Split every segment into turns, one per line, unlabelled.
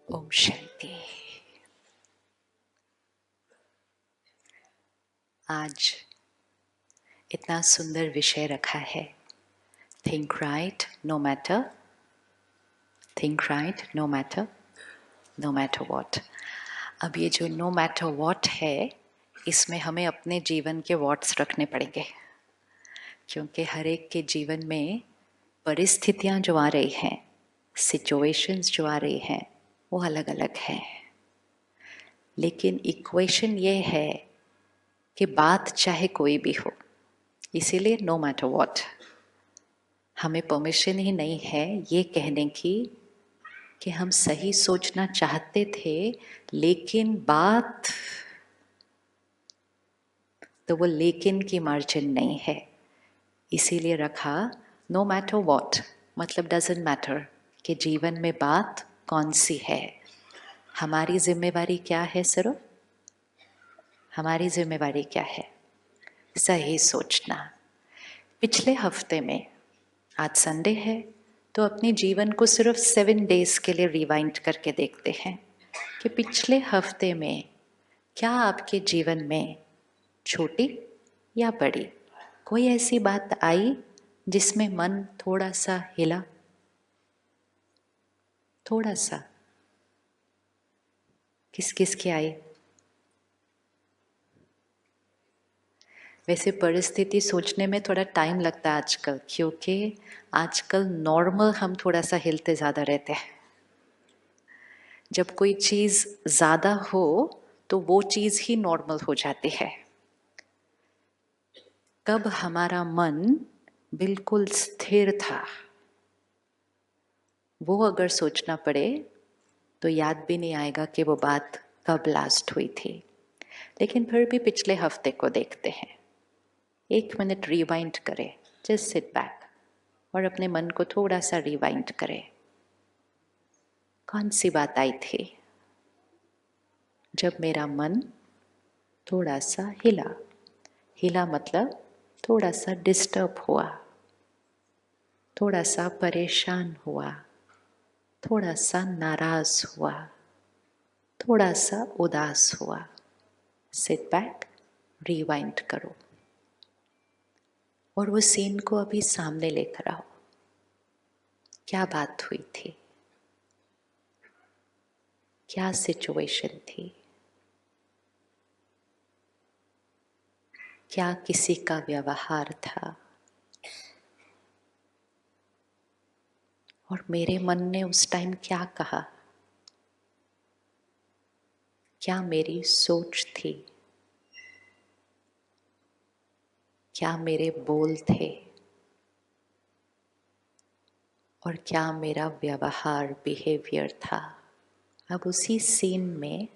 ओम शांति। आज इतना सुंदर विषय रखा है, think right no matter, think right no matter, no matter what. अब ये जो नो मैटर वॉट है, इसमें हमें अपने जीवन के वॉट्स रखने पड़ेंगे, क्योंकि हर एक के जीवन में परिस्थितियां जो आ रही हैं, सिचुएशंस जो आ रही हैं, वो अलग अलग हैं। लेकिन इक्वेशन ये है कि बात चाहे कोई भी हो, इसीलिए नो मैटर वॉट। हमें परमिशन ही नहीं है ये कहने की कि हम सही सोचना चाहते थे, लेकिन बात तो वो लेकिन की मार्जिन नहीं है। इसीलिए रखा नो मैटर वॉट, मतलब डजेंट मैटर कि जीवन में बात कौन सी है। हमारी जिम्मेवारी क्या है? सिर्फ हमारी जिम्मेवारी क्या है? सही सोचना। पिछले हफ्ते में, आज संडे है, तो अपने जीवन को सिर्फ 7 डेज के लिए रिवाइंड करके देखते हैं कि पिछले हफ्ते में क्या आपके जीवन में छोटी या बड़ी कोई ऐसी बात आई जिसमें मन थोड़ा सा हिला? थोड़ा सा। किस किस की आई? वैसे परिस्थिति सोचने में थोड़ा टाइम लगता है आजकल, क्योंकि आजकल नॉर्मल हम थोड़ा सा हिलते ज़्यादा रहते हैं। जब कोई चीज़ ज़्यादा हो तो वो चीज़ ही नॉर्मल हो जाती है। कब हमारा मन बिल्कुल स्थिर था, वो अगर सोचना पड़े तो याद भी नहीं आएगा कि वो बात कब लास्ट हुई थी। लेकिन फिर भी पिछले हफ्ते को देखते हैं, 1 मिनट रिवाइंड करें, जस्ट सिट बैक और अपने मन को थोड़ा सा रिवाइंड करें। कौन सी बात आई थी जब मेरा मन थोड़ा सा हिला? हिला मतलब थोड़ा सा डिस्टर्ब हुआ, थोड़ा सा परेशान हुआ, थोड़ा सा नाराज हुआ, थोड़ा सा उदास हुआ। सिट बैक, रिवाइंड करो और वो सीन को अभी सामने लेकर आओ। क्या बात हुई थी? क्या सिचुएशन थी? क्या किसी का व्यवहार था? और मेरे मन ने उस टाइम क्या कहा? क्या मेरी सोच थी? क्या मेरे बोल थे? और क्या मेरा व्यवहार, बिहेवियर था? अब उसी सीन में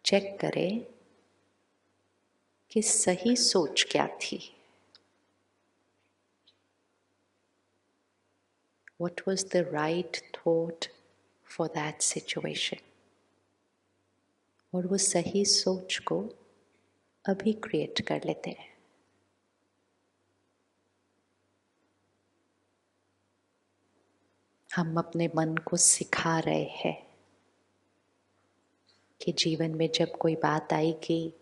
चेक करें कि सही सोच क्या थी। What was the right thought for that situation? और वो सही सोच को अभी क्रिएट कर लेते हैं। हम अपने मन को सिखा रहे हैं कि जीवन में जब कोई बात आएगी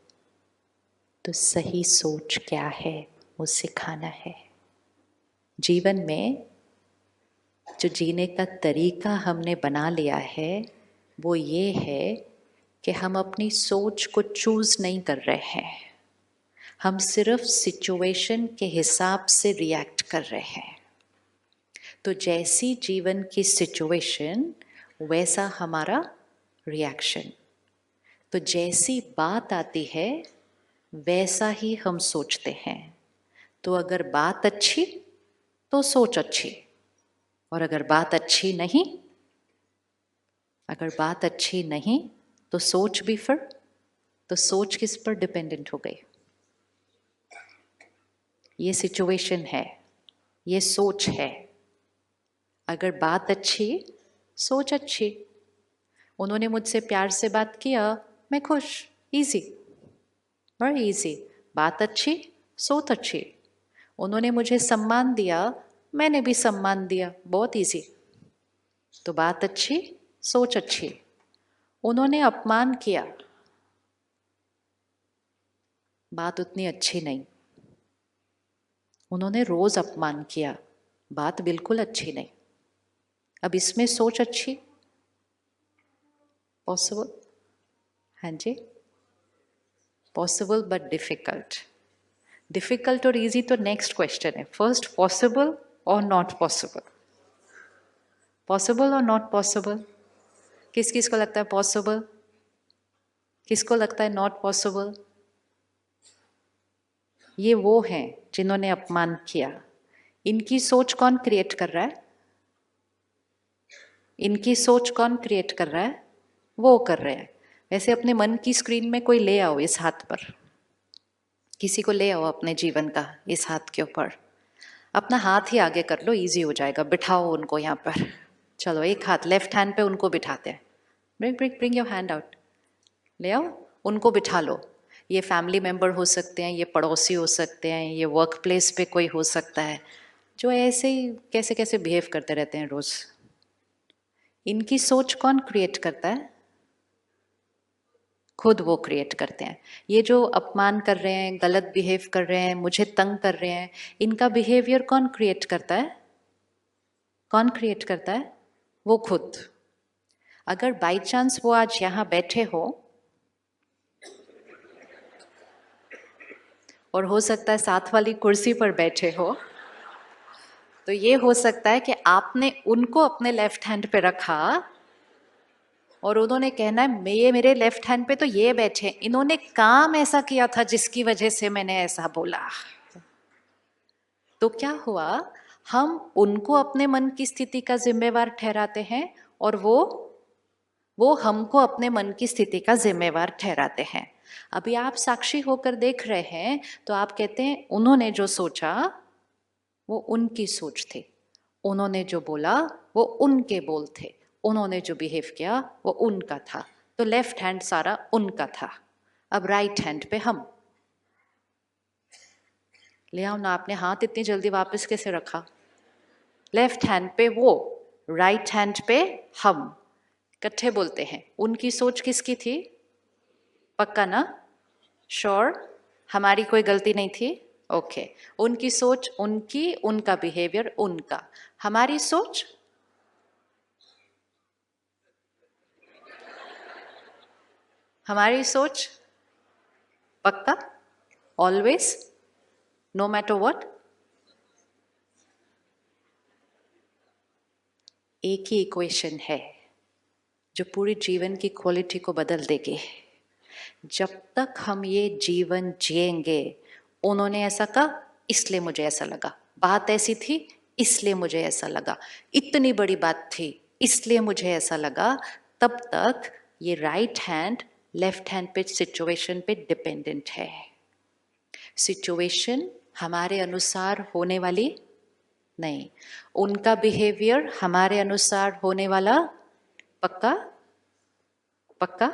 तो सही सोच क्या है, वो सिखाना है। जीवन में जो जीने का तरीका हमने बना लिया है वो ये है कि हम अपनी सोच को चूज नहीं कर रहे हैं, हम सिर्फ सिचुएशन के हिसाब से रिएक्ट कर रहे हैं। तो जैसी जीवन की सिचुएशन वैसा हमारा रिएक्शन। तो जैसी बात आती है वैसा ही हम सोचते हैं। तो अगर बात अच्छी तो सोच अच्छी, और अगर बात अच्छी नहीं, अगर बात अच्छी नहीं तो सोच भी फिर, तो सोच किस पर डिपेंडेंट हो गई? ये सिचुएशन है, ये सोच है। अगर बात अच्छी, सोच अच्छी। उन्होंने मुझसे प्यार से बात किया, मैं खुश, इजी, बड़ा इजी। बात अच्छी, सोच अच्छी। उन्होंने मुझे सम्मान दिया, मैंने भी सम्मान दिया, बहुत इजी। तो बात अच्छी, सोच अच्छी। उन्होंने अपमान किया, बात उतनी अच्छी नहीं। उन्होंने रोज अपमान किया, बात बिल्कुल अच्छी नहीं। अब इसमें सोच अच्छी, पॉसिबल? हाँ जी, पॉसिबल बट डिफिकल्ट। डिफिकल्ट और इजी तो नेक्स्ट क्वेश्चन है। फर्स्ट, पॉसिबल और नॉट पॉसिबल? पॉसिबल और नॉट पॉसिबल? किस किस को लगता है पॉसिबल, किसको लगता है नॉट पॉसिबल? ये वो हैं जिन्होंने अपमान किया। इनकी सोच कौन क्रिएट कर रहा है? इनकी सोच कौन क्रिएट कर रहा है? वो कर रहे हैं। वैसे अपने मन की स्क्रीन में कोई ले आओ इस हाथ पर, किसी को ले आओ अपने जीवन का इस हाथ के ऊपर। अपना हाथ ही आगे कर लो, इजी हो जाएगा। बिठाओ उनको यहाँ पर। चलो एक हाथ लेफ्ट हैंड पे उनको बिठाते हैं। Bring bring bring your hand out. ले आओ, उनको बिठा लो। ये फैमिली मेंबर हो सकते हैं, ये पड़ोसी हो सकते हैं, ये वर्क प्लेस पे कोई हो सकता है जो ऐसे ही कैसे कैसे बिहेव करते रहते हैं रोज। इनकी सोच कौन क्रिएट करता है? खुद वो क्रिएट करते हैं। ये जो अपमान कर रहे हैं, गलत बिहेव कर रहे हैं, मुझे तंग कर रहे हैं, इनका बिहेवियर कौन क्रिएट करता है? कौन क्रिएट करता है? वो खुद। अगर बाई चांस वो आज यहाँ बैठे हो, और हो सकता है साथ वाली कुर्सी पर बैठे हो, तो ये हो सकता है कि आपने उनको अपने लेफ्ट हैंड पे रखा और उन्होंने कहना है मैं मेरे लेफ्ट हैंड पे तो ये बैठे, इन्होंने काम ऐसा किया था जिसकी वजह से मैंने ऐसा बोला। तो क्या हुआ, हम उनको अपने मन की स्थिति का जिम्मेवार ठहराते हैं और वो हमको अपने मन की स्थिति का जिम्मेवार ठहराते हैं। अभी आप साक्षी होकर देख रहे हैं तो आप कहते हैं उन्होंने जो सोचा वो उनकी सोच थी, उन्होंने जो बोला वो उनके बोल थे, उन्होंने जो बिहेव किया वो उनका था। तो लेफ्ट हैंड सारा उनका था। अब राइट हैंड पे हम। ले आओ ना, आपने हाथ इतनी जल्दी वापस कैसे रखा? लेफ्ट हैंड पे वो, राइट हैंड पे हम। इकट्ठे बोलते हैं। उनकी सोच किसकी थी? पक्का ना? श्योर? हमारी कोई गलती नहीं थी? ओके। उनकी सोच उनकी, उनका बिहेवियर उनका। हमारी सोच हमारी सोच पक्का, ऑलवेज, नो मैटर व्हाट। एक ही इक्वेशन है जो पूरी जीवन की क्वालिटी को बदल देगी। जब तक हम ये जीवन जिएंगे, उन्होंने ऐसा कहा इसलिए मुझे ऐसा लगा, बात ऐसी थी इसलिए मुझे ऐसा लगा, इतनी बड़ी बात थी इसलिए मुझे ऐसा लगा, तब तक ये राइट हैंड लेफ्ट हैंड पे सिचुएशन पे डिपेंडेंट है। सिचुएशन हमारे अनुसार होने वाली नहीं, उनका बिहेवियर हमारे अनुसार होने वाला पक्का? पक्का?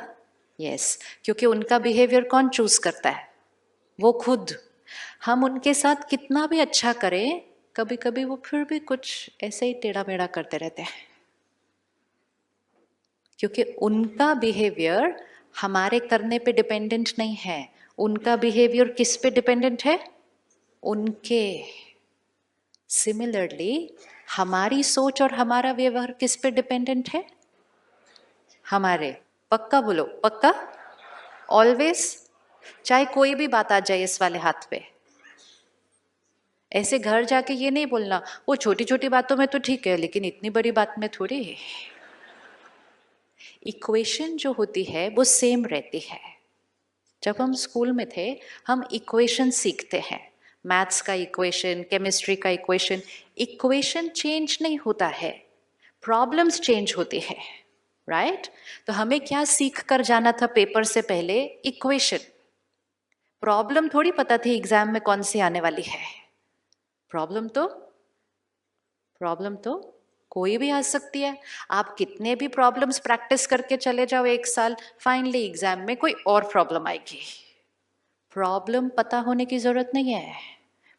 यस। क्योंकि उनका बिहेवियर कौन चूज करता है? वो खुद। हम उनके साथ कितना भी अच्छा करें, कभी कभी वो फिर भी कुछ ऐसे ही टेढ़ा मेढ़ा करते रहते हैं, क्योंकि उनका बिहेवियर हमारे करने पे डिपेंडेंट नहीं है। उनका बिहेवियर किस पे डिपेंडेंट है? उनके। सिमिलरली हमारी सोच और हमारा व्यवहार किस पे डिपेंडेंट है? हमारे। पक्का बोलो, पक्का, ऑलवेज। चाहे कोई भी बात आ जाए इस वाले हाथ पे, ऐसे घर जाके ये नहीं बोलना वो छोटी छोटी बातों में तो ठीक है लेकिन इतनी बड़ी बात में थोड़ी है। इक्वेशन जो होती है वो सेम रहती है। जब हम स्कूल में थे हम इक्वेशन सीखते हैं, मैथ्स का इक्वेशन, केमिस्ट्री का इक्वेशन। इक्वेशन चेंज नहीं होता है, प्रॉब्लम्स चेंज होती है, राइट? तो हमें क्या सीख कर जाना था पेपर से पहले? इक्वेशन। प्रॉब्लम थोड़ी पता थी एग्जाम में कौन सी आने वाली है। प्रॉब्लम तो कोई भी आ सकती है। आप कितने भी प्रॉब्लम्स प्रैक्टिस करके चले जाओ एक साल, फाइनली एग्जाम में कोई और प्रॉब्लम आएगी। प्रॉब्लम पता होने की जरूरत नहीं है,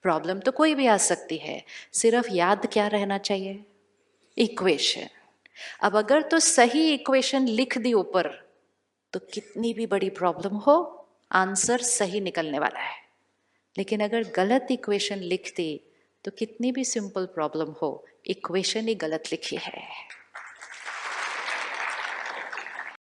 प्रॉब्लम तो कोई भी आ सकती है। सिर्फ याद क्या रहना चाहिए? इक्वेशन। अब अगर तो सही इक्वेशन लिख दी ऊपर तो कितनी भी बड़ी प्रॉब्लम हो आंसर सही निकलने वाला है। लेकिन अगर गलत इक्वेशन लिख दी तो कितनी भी सिंपल प्रॉब्लम हो इक्वेशन ही गलत लिखी है।